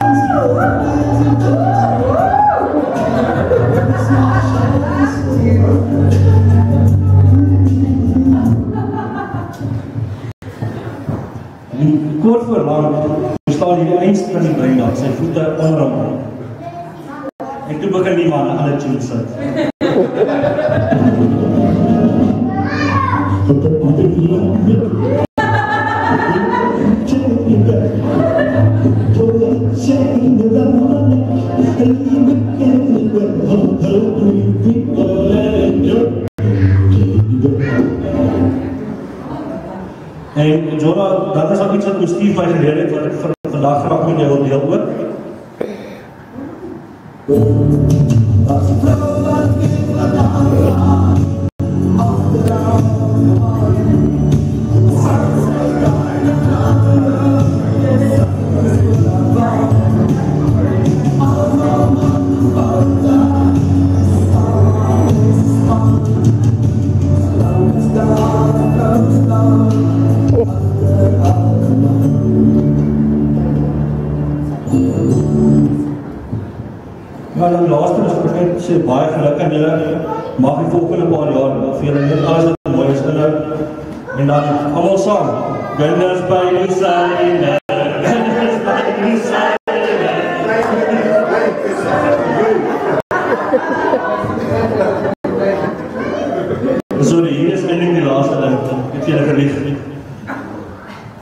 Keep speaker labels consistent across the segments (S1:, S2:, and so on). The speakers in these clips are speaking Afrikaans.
S1: Kort voor lang staan hier die eindste van die brein, sy voete onder hom. En toe begin die man 'n ander tune sit. En Jonah, dat is ook iets wat Steve my geleer het, wat ek vandag graag met jou wil deel ook. Ja, dan laaste is ek net sê baie geluk aan julle. Mag die volgende paar jaar vir julle net alles wat mooi is inhou. En dan almal saam. Goodness by your side. Goodness by your side. Sorry, hier is eintlik die laaste ding. Het julle gelief.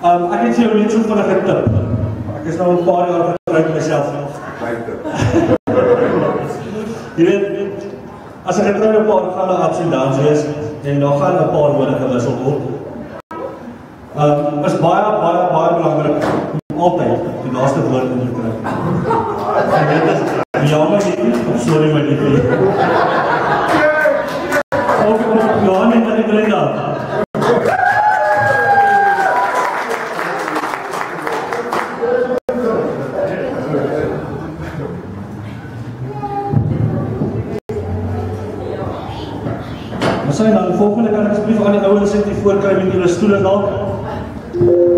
S1: Ek het vir jou net so vinnig 'n tip. Ek is nou 'n paar jaar getroud myself. Jy weet, as ek getrouwde paar gaan na ups en downs wees, en dan gaan 'n paar woorde gewissel word. Is baie belangrik om altyd die laaste woord in te kry. En dit is, ja my liefie, sorry my liefie. Of ja nie, wat ek kry dan. Sy dan volgende kan ek asseblief aan die ouens sit die voorkry met julle stoele dalk.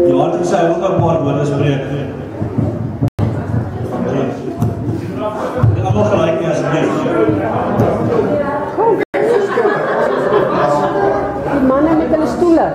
S1: Johan het sê hy wil ook 'n paar woorde spreek. Almal gelyk nie asseblief.
S2: Die manne met hulle stoele.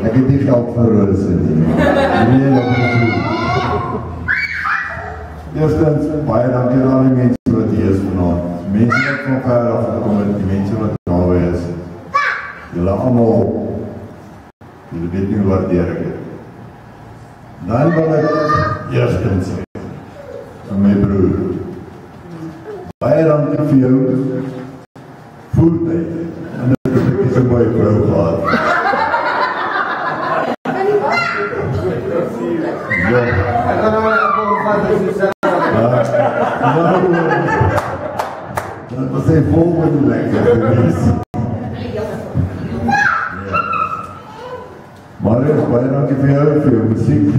S3: Ek het nie geld vir roos nie. Eerstens, baie dankie aan die mense wat hier is vanaand. Mense wat van ver af gekom het, die mense wat naby is. Julle almal, julle weet nie hoe waardeer ek het. Dan wil ek eerstens sê, aan my broer, baie dankie vir jou voertuig. En ek het nie so baie vrou gehad. Ja. Dat was zijn volgende lekker geweest. Marius, baie dankie vir jou musiek.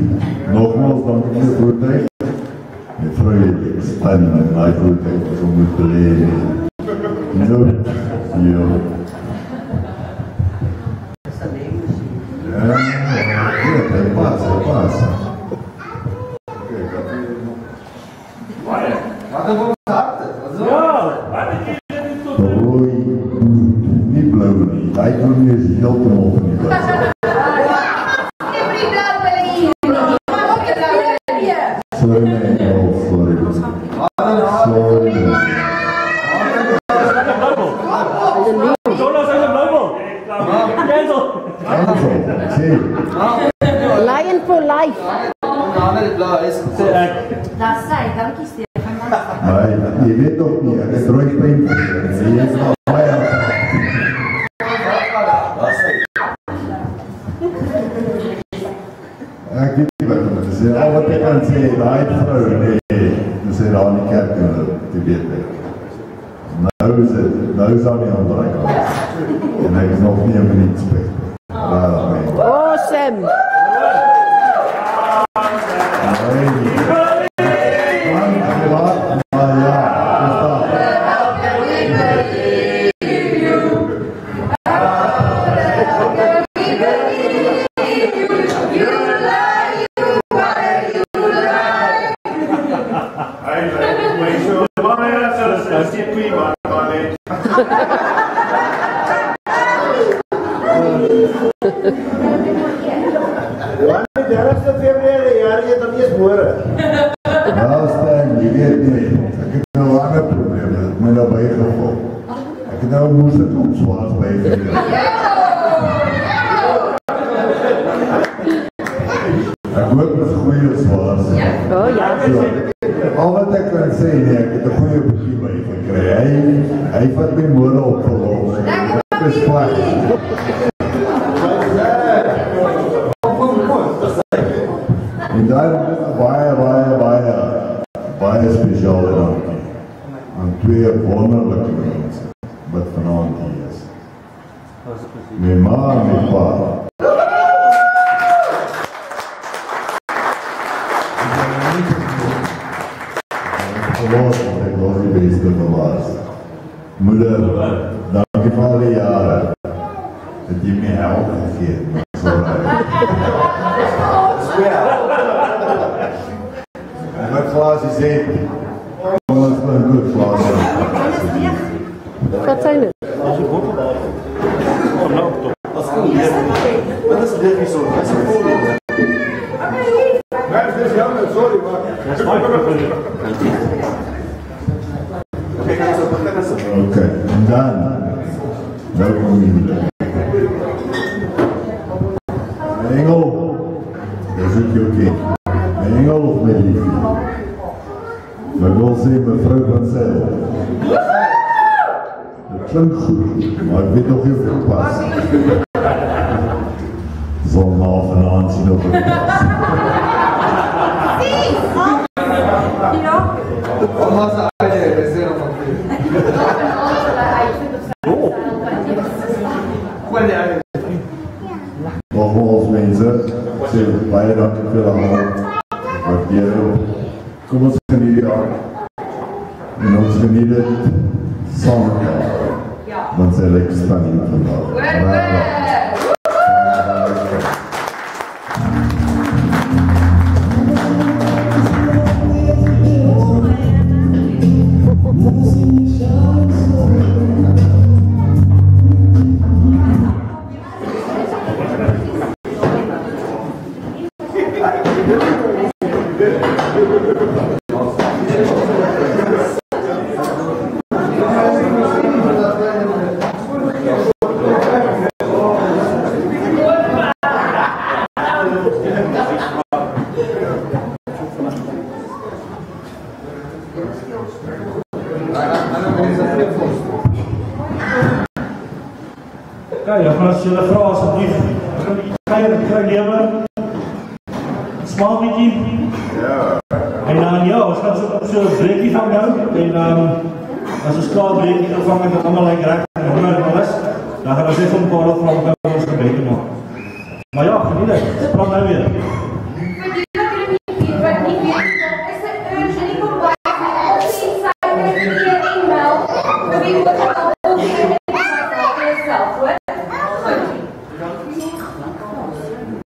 S3: Nogmaals dankie vir jou voertuig. Met vreugde, span en my voertuig was om moet beleven. Ja. Hij passa.
S4: Wat een boom staat het?
S3: Oei, niet blauw niet. Hij doet niet eens helemaal van die blauw. Sorry, nee, sorry.
S2: Lion for life.
S5: Dat zei, dankie Stefan.
S3: Maar je weet toch niet, het is rugpijn. Je is nog blij aan het ik weet niet wat het is. Al wat ik kan zeggen, de vrouw, nee, dus hij al niet kerk te weten. Nou is hij niet aan de kant. En hij is nog niet een minuut spelen.
S2: Awesome. Moest het ook zwaar bij. Ik hoop met goede zwaar. Oh ja.
S3: Al wat ik kan zeggen, ik heb een goede begin bij gekregen. Hij vat mijn moeder opgelopen. Dat is klaar. En daarom is het baie speciale dankie aan twee wonderlijke mensen. Wat vanavond hier is. Mijn ma en mijn pa. Ik was de beste van laatst. Moeder, dank je voor alle jaren. Dat je me helpt gegeven. En wat glaas is eten? Dat was een goed glas.
S2: Wat zijn het?
S4: Wat is dit niet zo? Dat is een voorbeeld. Nee, dat is jammer, sorry, maar... Dat is fijn.
S3: Oké, en dan... Nou kom je niet. Mijn engel, dat is ook oké. Mijn engel of mijn liefje? Maar ik wil zien mevrouw van Zijl. Dat klinkt goed, maar ik weet nog heel veel pas. Zal na vanavond zien op het pas. Nogmaals mensen, ik zeg baie dankie vir die hand. Waardeer op. Kom ons geniet die aan. En ons geniet het saam met jou. Want sy lekker spanning vandag.
S1: Ja, as julle vra asseblief, kry lewe. Smaak bietjie.
S3: Ja.
S1: En dan ja, ons gaan so 'n breekie van jou en as ons klaar breekie gevang het, dan allemaal like reg en honger en alles, dan gaan ons net vir mekaar vra om ons gebed te maak. Maar ja, geniet dit. Praat nou weer.